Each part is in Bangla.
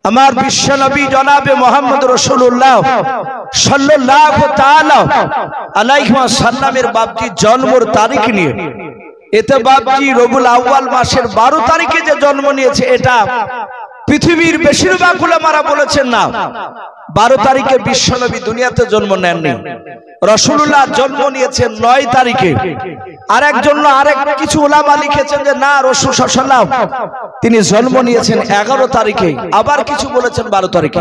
আমার বিশ্ব নবী জনাবে মোহাম্মদ রাসূলুল্লাহ সাল্লাল্লাহু তাআলা আলাইহি ওয়াসাল্লামের বাপজি জন্মের তারিখ নিয়ে, এতে বাপজি রবিউল আউয়াল মাসের 12 তারিখে যে জন্ম নিয়েছে, এটা পৃথিবীর বেশিরভাগ উলামারা বলেছেন না, 12 তারিখে বিশ্ব নবী দুনিয়াতে জন্ম নেননি। রাসূলুল্লাহ জন্ম নিয়েছেন 9 তারিখে। আরেক কিছু উলামা লিখেছেন যে না, রাসূল সাল্লাল্লাহু আলাইহি ওয়াসাল্লাম তিনি জন্ম নিয়েছেন 11 তারিখে, আবার কিছু বলেছেন 12 তারিখে।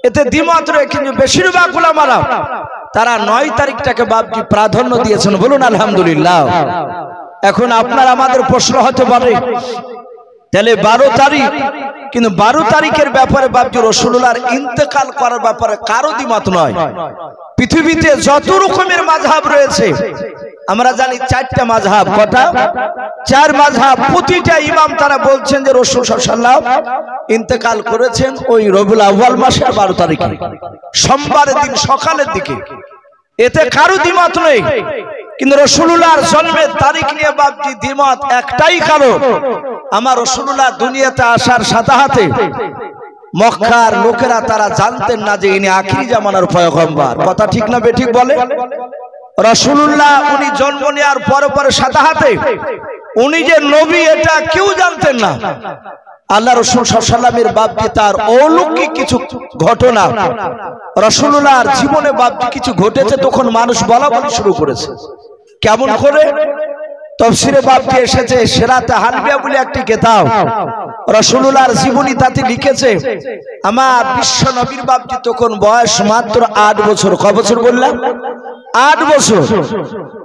এতে দ্বিমত রয়েছে, কিন্তু বেশিরভাগ উলামারা তারা 9 তারিখটাকে বাপজি প্রাধান্য দিয়েছেন। বলুন আলহামদুলিল্লাহ। এখন আপনার আমাদের প্রশ্ন হতে পারে, তাহলে 12 তারিখ, কিন্তু 12 তারিখের ব্যাপারে বাপজি রাসূলুল্লাহর ইন্তেকাল করার ব্যাপারে কারো দ্বিমত নয়। পৃথিবীতে যত রকমের মাযহাব রয়েছে, আমরা জানি 4টা মাযহাব। কটা? 4 মাযহাব। প্রতিটা ইমাম তারা বলছেন যে রাসূল সাল্লাল্লাহু আলাইহি ওয়াসাল্লাম ইন্তেকাল করেছেন ওই রবিউল আউয়াল মাসের 12 তারিখে, সোমবারের দিন সকালের দিকে। এতে কারো দ্বিমত নেই। কিন্তু রাসূলুল্লাহর জন্মের তারিখ নিয়ে বাপজি দ্বিমত একটাই কারণ, আমার রাসূলুল্লাহ দুনিয়াতে আসার সাথে সাথে মক্কার লোকেরা তারা জানতেন না যে ইনি আখিরি জামানার পয়গম্বর। কথা ঠিক না বেঠিক বলে? রাসূলুল্লাহ উনি জন্ম নেওয়ার পরে পরে সাথে সাথে উনি যে নবী এটা কেউ জানতেন না। আল্লাহ রাসূল সাল্লাল্লাহু আলাইহি ওয়াসাল্লামের বাপজি তার অলৌকিক কিছু ঘটনা রাসূলুল্লাহর জীবনে বাপজি কিছু ঘটেছে, তখন মানুষ বলা বলি শুরু করেছে। কেমন করে? তাফসীরে বাপজি এসেছে, সিরাতে হানবিয়া বলে একটি কিতাব, রাসূলুল্লাহর জীবনী তাতে লিখেছে, আমার বিশ্ব নবীর বাপজি তখন বয়স মাত্র 8 বছর। কত বছর বললাম? 8 বছর।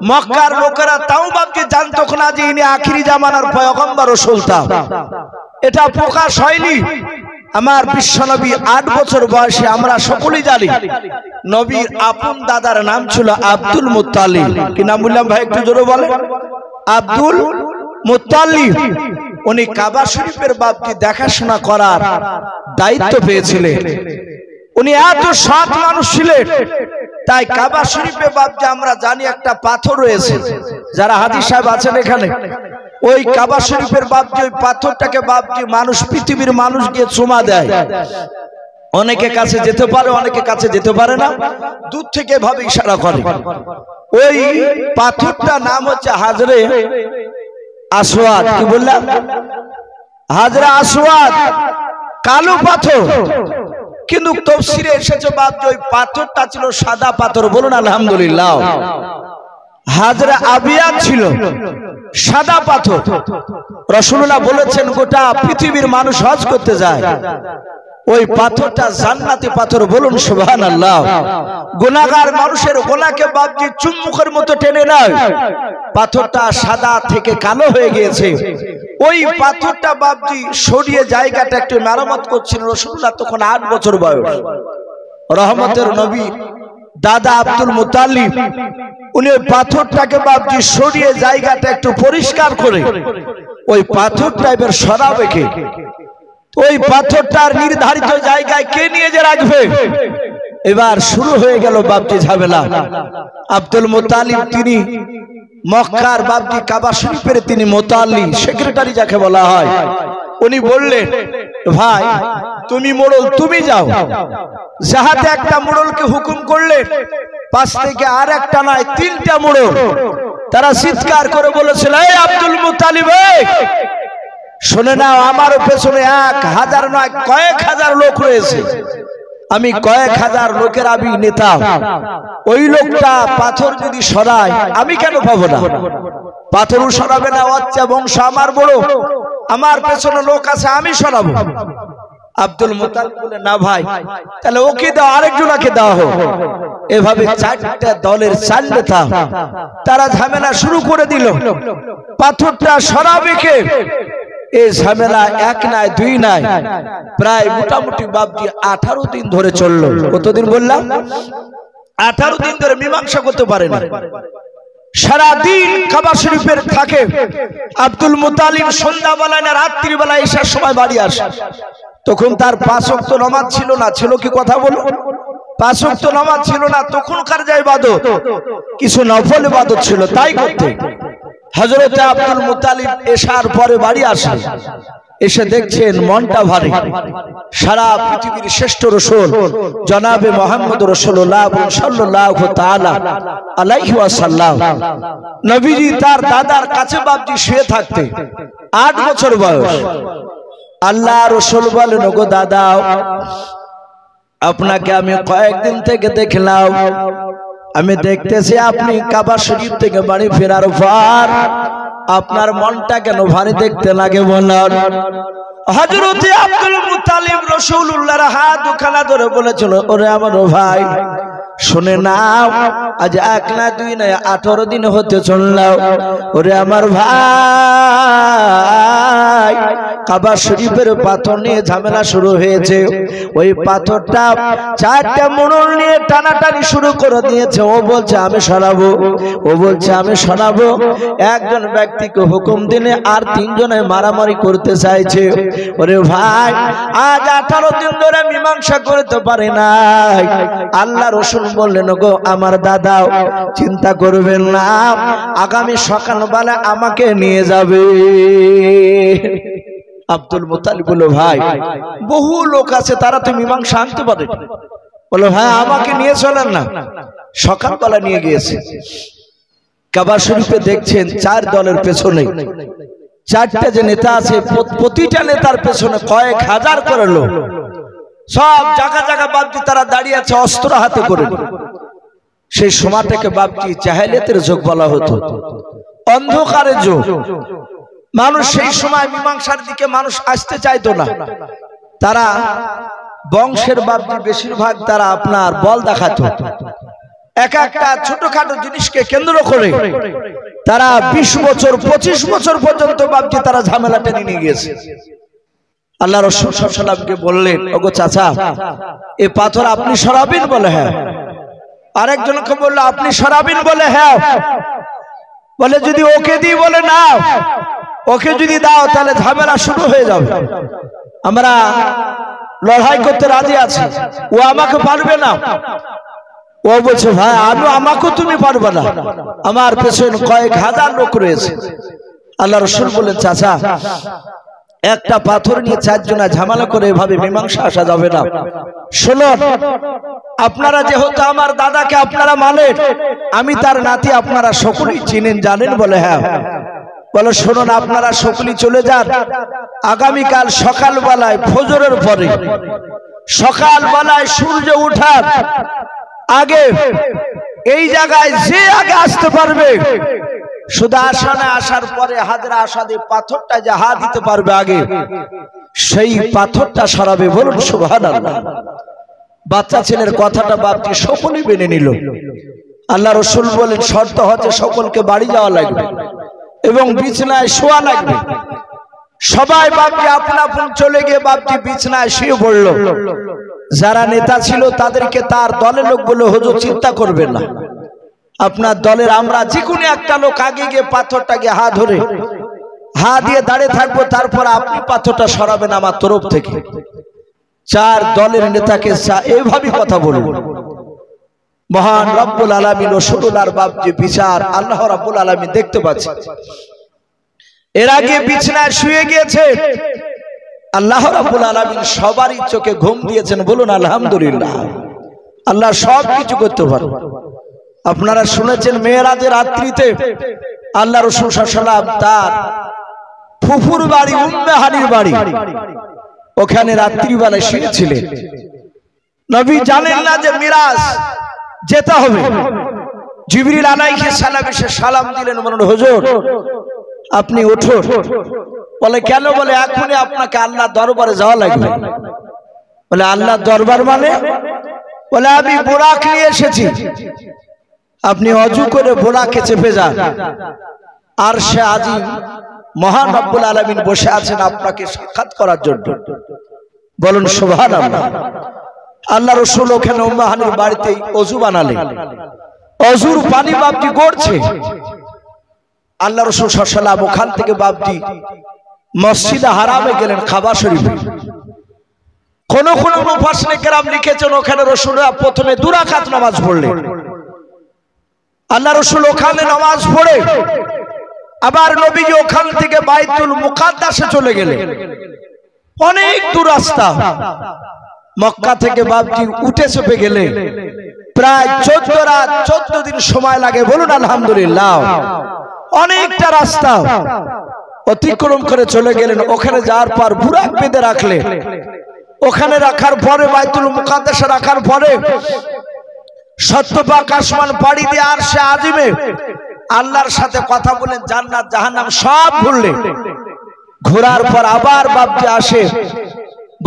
মক্কার লোকেরা তাও বাপজি জানতো না যে ইনি আখিরি জামানার পয়গম্বর রাসূল। এটা প্রকাশ হয়নি। আমার বিশ্ব নবী 8 বছর বয়সে, আমরা সকলেই জানি নবীর আপন দাদার নাম ছিল আব্দুল মুত্তালিব। কি নাম বললাম ভাই, একটু জোরে বলে? Abdul Muttalib. উনি কাবা শরীফের বাপজি দেখাশোনা করার দায়িত্ব পেয়েছিলেন। উনি এত সৎ মানুষ ছিলেন, তাই কাবা শরীফে বাপজি আমরা জানি একটা পাথর রয়েছে, যারা হাজী সাহেব আছেন এখানে, ওই কাবা শরীফের বাপজি ওই পাথরটাকে বাপজি মানুষ, পৃথিবীর মানুষ গিয়ে চুমা দেয়। অনেকে কাছে যেতে পারে, অনেকে কাছে যেতে পারে না, দূর থেকে ভাবে ইশারা করে। ওই পাথরটার নাম হচ্ছে হাজরে আসওয়াদ। কি বললাম? হাজরে আসওয়াদ, কালো পাথর। কিন্তু তাফসীরে এসেছে বাপজি ওই পাথরটা ছিল সাদা পাথর। বলুন আলহামদুলিল্লাহ। হাজরে আবিয়াদ ছিল সাদা পাথর। রাসূলুল্লাহ বলেছেন গোটা পৃথিবীর মানুষ হজ করতে যায়, ওই পাথরটা জান্নাতি পাথর। বলুন সুবহানাল্লাহ। গুনাহগার মানুষের গোনাকে বাপজি চুম্বকের মতো টেনে নেয়। পাথরটা সাদা থেকে কালো হয়ে গিয়েছে। ওই পাথরটা বাপজি সরিয়ে জায়গাটা একটু মেরামত করছিল রাসূলুল্লাহ, তখন 8 বছর বয়স। রহমতের নবী দাদা আব্দুল মুত্তালিব উনি ওই পাথরটাকে বাপজি সরিয়ে জায়গাটা একটু পরিষ্কার করে ওই পাথরটা এবার সরাবে কে? ওই পাথরটার নির্ধারিত জায়গায় কে নিয়ে যে রাখবে? এবার শুরু হয়ে গেল বাপজি ঝামেলা। আব্দুল মুত্তালিব তিনি মক্কার বাপজি কাবা শরীফের তিনি মুতাল্লি, সেক্রেটারি যাকে বলা হয়, উনি বললেন ভাই তুমি মোড়ল, তুমি যাও। যাহাতে একটা মোড়লকে হুকুম করলেন, পাশ থেকে আর একটা নয় 3টা মোড়ল তারা চিৎকার করে বলেছিল, এই আব্দুল মুত্তালিব, শুনে নাও, আমার পেছনে 1000 নয় কয়েক হাজার লোক রয়েছে, আমি কয়েক হাজার লোকের আমি নেতা। ওই লোকটা পাথর যদি সরায় আমি কেন পাবো না? পাথরও সরাবে না, বাচ্চা বংশ আমার বড়, আমার পেছনে লোক আছে, আমি সরাবো। আব্দুল মুত্তালিব বলে না ভাই, তাহলে ওকে দাও, আরেকজনকে দেওয়া হোক। এভাবে 4টা দলের 4 নেতা তারা ঝামেলা শুরু করে দিল। পাথরটা সরাবে কে? এই ঝামেলা 1 নয় 2 নয়, প্রায় মোটামুটি বাপজি 18 দিন ধরে চললো। কতদিন বললাম? 18 দিন ধরে মীমাংসা করতে পারে না। সারাদিন কাবা শরীফের থাকে আব্দুল মুত্তালিব। সন্ধ্যাবেলায় না রাত্রিবেলায় এসার সময় বাড়ি আসে। তখন তার 5 ওয়াক্ত নামাজ ছিল না। ছিল কি? কথা বলো। 5 ওয়াক্ত নামাজ ছিল না। তখনকার যে ইবাদত, কিছু নফল ইবাদত ছিল, তাই করতে। হযরত আব্দুল মুত্তালিব এশার পরে বাড়ি আসে। এসে দেখছেন মনটা ভারী। সারা পৃথিবীর শ্রেষ্ঠ রাসূল জনাবে মুহাম্মদ রাসূলুল্লাহ সাল্লাল্লাহু তাআলা আলাইহি ওয়াসাল্লাম নবীজি তার দাদার কাছে বাপজি শুয়ে থাকতে 8 বছর বয়স। আল্লাহ রাসূল বলেন, ওগো দাদা, আপনাকে আমি কয়েকদিন থেকে দেখলাম, আমি দেখতেছি আপনি কাবা শরীফ থেকে বাড়ি ফেরার পর আপনার মনটা কেন ভারী দেখতে লাগে বলেন। হযরত আব্দুল মুত্তালিব রাসূলুল্লাহর হাত দুখানা ধরে বলেছিল, ওরে আমার ভাই শুনে নাও, আজ 1 না 2 না 18 দিন হতে চললো। ওরে আমার ভাই, কাবা শরীফের পাথর নিয়ে ঝামেলা শুরু হয়েছে। ওই পাথরটা 4টা মোড়ল নিয়ে টানাটানি শুরু করে দিয়েছে। ও বলছে আমি সরাবো, ও বলছে আমি সরাবো। একজন ব্যক্তিকে হুকুম দিলে আর 3 জনে মারামারি করতে চাইছে। ওরে ভাই, আজ 18 দিন ধরে মীমাংসা করতে পারে নাই। আল্লাহ রাসূল বললেন, গো আমার দাদা, চিন্তা করবেন না, আগামী সকালবেলা আমাকে নিয়ে যাবে। আব্দুল মুত্তালিব বলল, ভাই বহু লোক আছে, তারা তো মীমাংসা আনতে পারে। বলল, হ্যাঁ আমাকে নিয়ে চলেন না। সকালবেলা নিয়ে গিয়েছে। কাবা শরীফে দেখছেন 4 দলের পেছনে 4টা যে নেতা আছে, প্রতিটা নেতার পেছনে কয়েক হাজার করে লোক, সব জায়গা জায়গা বাপজি তারা দাঁড়িয়ে আছে অস্ত্র হাতে করে। সেই সময়টাকে বাপজি জাহেলিয়াতের যুগ বলা হতো, অন্ধকারের যুগ। মানুষ সেই সময় মীমাংসার দিকে মানুষ আসতে চাইতো না। তারা বংশের বাপজি বেশিরভাগ তারা আপনার বল দেখাতো। এক একটা ছোটখাটো জিনিসকে কেন্দ্র করে তারা 20 বছর 25 বছর পর্যন্ত বাপজি তারা ঝামেলা টেনে নিয়ে গিয়েছে। আল্লাহ রাসূল সাল্লাল্লাহু আলাইহি ওয়াসাল্লামকে বললেন, ওগো চাচা, এই পাথর আপনি সরাবেন? বলে হ্যাঁ। আরেকজনকে বলল, আপনি সরাবেন? বলে হ্যাঁ। বলে যদি ওকে দিই? বলে না, ওকে যদি দাও তাহলে ঝামেলা শুরু হয়ে যাবে, আমরা লড়াই করতে রাজি আছি। ও আমাকে পারবে না। ও বলছে, ভাই আমাকে তুমি পারবে না, আমার পেছনে কয়েক হাজার লোক রয়েছে। আল্লাহ রাসূল বলেন, চাচা, একটা পাথর নিয়ে 4 জনা ঝামেলা করে এভাবে মীমাংসা আসা যাবে না। শুনুন, আপনারা যেহেতু আমার দাদাকে আপনারা মানেন, আমি তার নাতি, আপনারা সকলেই চিনেন জানেন? বলে হ্যাঁ। বলে শুনুন, আপনারা সকলেই চলে যান, আগামীকাল সকালবেলায় ফজরের পরে, সকালবেলায় সূর্য ওঠার আগে এই জায়গায় যে আগে আসতে পারবে, শুধু আসনে আসার পরে হাজরা আসাদে পাথরটা যে হাত দিতে পারবে আগে, সেই পাথরটা সরাবে। বলুন সুবহানাল্লাহ। বাচ্চা ছেলের কথাটা বাপজি সকলেই মেনে নিল। আল্লাহ রাসূল বলেন, শর্ত হচ্ছে সকলকে বাড়ি যাওয়া লাগবে এবং বিছানায় শোয়া লাগবে। সবাই বাপজি আপন আপন চলে গিয়ে বাপজি বিছানায় শুয়ে পড়ল। যারা নেতা ছিল তাদেরকে তার দলের লোক বলল, হুজুর চিন্তা করবেন না, আপনার দলের আমরা যে কোনো একটা লোক আগে গিয়ে পাথরটাকে হাত ধরে হাত দিয়ে দাঁড়িয়ে থাকবো, তারপর আপনি পাথরটা সরাবেন আমার তরফ থেকে। 4 দলের নেতাকে এইভাবে কথা বলুন। মহান রব্বুল আলামিন রাসূলুল্লাহর বাপজি বিচার আল্লাহ রাব্বুল আলামিন দেখতে পাচ্ছে। এর আগে বিছানায় শুয়ে গিয়েছে, আল্লাহ রাব্বুল আলামিন সবারই চোখে ঘুম দিয়েছেন। বলুন আলহামদুলিল্লাহ। আল্লাহ সব কিছু করতে পারে। আপনারা শুনেছেন মেরাজের রাত্রিতে আল্লাহ রাসূল সাল্লাল্লাহু আলাইহি ওয়াসাল্লাম তার ফুফুর বাড়ি উম্মে হানির বাড়ি, ওখানে রাত্রিবেলা শুয়েছিলেন। নবী জানেন না যে মিরাজ যেতে হবে। জিবরিল আলাইহিস সালাম এসে সালাম দিলেন, বললেন হুজুর আপনি উঠুন। বলে কেন? বলে এখনই আপনাকে আল্লাহর দরবারে যাওয়া লাগবে। বলে আল্লাহর দরবার মানে? বলে আমি বুরাক নিয়ে এসেছি, আপনি অজু করে বুরাকে চেপে যান, আর সে আজিম মহান রব্বুল আলামিন বসে আছেন আপনাকে সাক্ষাৎ করার জন্য। বলুন সুবহানাল্লাহ। আল্লাহ রাসূল ওখানে উম্মে হানির বাড়িতেই অজু বানালেন। অজুর পানি বাপজি গড়ছে। আল্লাহ রাসূল সাল্লাল্লাহু আলাইহি ওয়াসাল্লাম ওখান থেকে বাপজি মসজিদে হারামে গেলেন, কাবা শরীফে। কোন কোন মুফাসসিরিনে কেরাম লিখেছেন ওখানে রাসূলরা প্রথমে 2 রাকাত নামাজ পড়লেন। আল্লাহ রাসূল ওখানে নামাজ পড়ে আবার নবীজি ওখান থেকে বাইতুল মুকাদ্দাসে চলে গেলেন। অনেক দূর রাস্তা, মক্কা থেকে বাপজি উঠে চেপে গেলে প্রায় 14 রাত 14 দিন সময় লাগে। বলুন আলহামদুলিল্লাহ। অনেকটা রাস্তা অতিক্রম করে চলে গেলেন। ওখানে যাওয়ার পর বুরাক বেঁধে রাখলেন। ওখানে রাখার পরে বাইতুল মুকাদ্দাসে রাখার পরে সত্যপাক আসমান পাড়ি দিয়ে আরশে আজিমে আল্লাহর সাথে কথা বলেন, জান্নাত জাহান্নাম সব ঘুরলেন। ঘোরার পর আবার বাপজি আসে।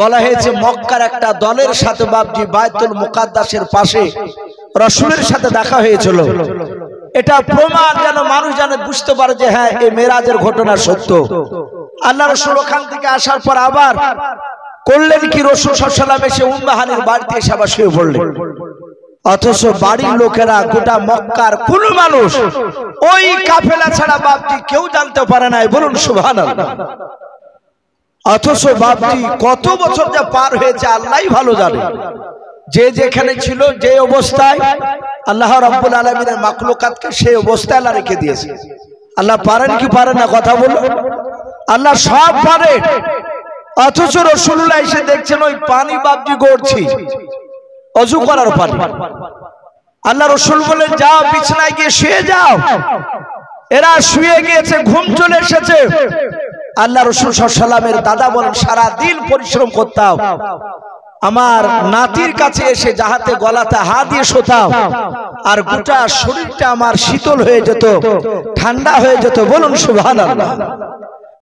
বলা হয়েছে মক্কার একটা দলের সাথে বাপজি বাইতুল মুকাদ্দাসের পাশে রাসূলের সাথে দেখা হয়েছিল। এটা প্রমাণ যেন মানুষ যেন বুঝতে পারে যে হ্যাঁ এই মেরাজের ঘটনা সত্য। আল্লাহ রাসূল ওখান থেকে আসার পর আবার করলেন কি, রাসূল সাল্লাল্লাহু আলাইহি ওয়াসাল্লাম এসে উম্মে হানির বাড়িতে এসে আবার শুয়ে পড়লেন। অথচ বাড়ির লোকেরা, গোটা মক্কার কোন মানুষ ওই কাফেলা ছাড়া বাপজি কেউ জানতে পারে নাই। বলুন সুবহানাল্লাহ। অথচ বাপজি কত বছর যে পার হয়েছে আল্লাহই ভালো জানে। যে যেখানে ছিল, যে অবস্থায় আল্লাহ রাব্বুল আলামিনের মাখলুকাতকে সেই অবস্থায় আল্লাহ রেখে দিয়েছে। আল্লাহ পারেন কি পারেন না কথা বলুন? আল্লাহ সব পারে। অথচ রাসূলুল্লাহ এসে দেখছেন ওই পানি বাপজি গড়ছি, অজু করার পানি। আল্লাহ রাসূল বলেন যাও বিছানায় গিয়ে শুয়ে যাও। এরা শুয়ে গিয়েছে, ঘুম চলে এসেছে। আল্লাহ রাসূল সাল্লাল্লাহু আলাইহি ওয়াসাল্লামের দাদা বলেন সারা দিন পরিশ্রম করতাম, আমার নাতির কাছে এসে যাহাতে গলাতে হাত দিয়ে শোতাম আর গোটা শরীরটা আমার শীতল হয়ে যেত, ঠান্ডা হয়ে যেত। বলুন সুবহানাল্লাহ।